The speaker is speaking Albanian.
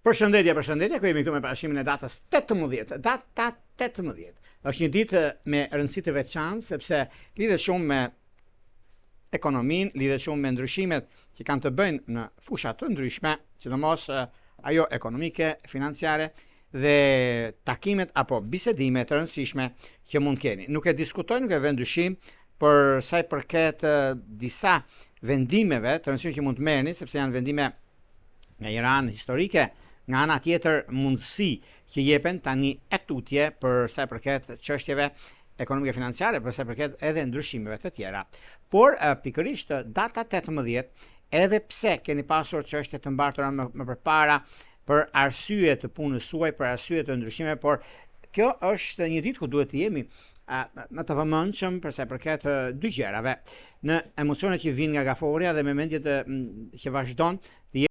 Përshëndetje, ku jemi këtu me parashimin e datës 18. Data 18. Është një ditë me rëndësi të veçantë sepse lidhet shumë me ekonominë, lidhet shumë me ndryshimet që kanë të bëjnë në fusha të ndryshme, sidomos ajo ekonomike, financiare dhe takimet apo bisedimet të rëndësishme që mund keni. Nuk e diskutoj, nuk e vë ndryshim për sa i përket disa vendimeve të rëndësishme që mund të merrni, sepse janë vendime nga një ranë historike, nga ana tjetër mundësi që jepen tani e tutje për sa i përket çështjeve ekonomike financiare, për sa i përket edhe ndryshimeve të tjera. Por pikërisht data 18, edhe pse keni pasur çështje të mbartura më përpara për arsye të punës suaj, për arsye të ndryshimeve, por kjo është një ditë ku duhet të jemi në të vëmendshëm për sa i përket dy gjërave, në emocionet që vijnë nga gaforja dhe me mendjet që vazhdon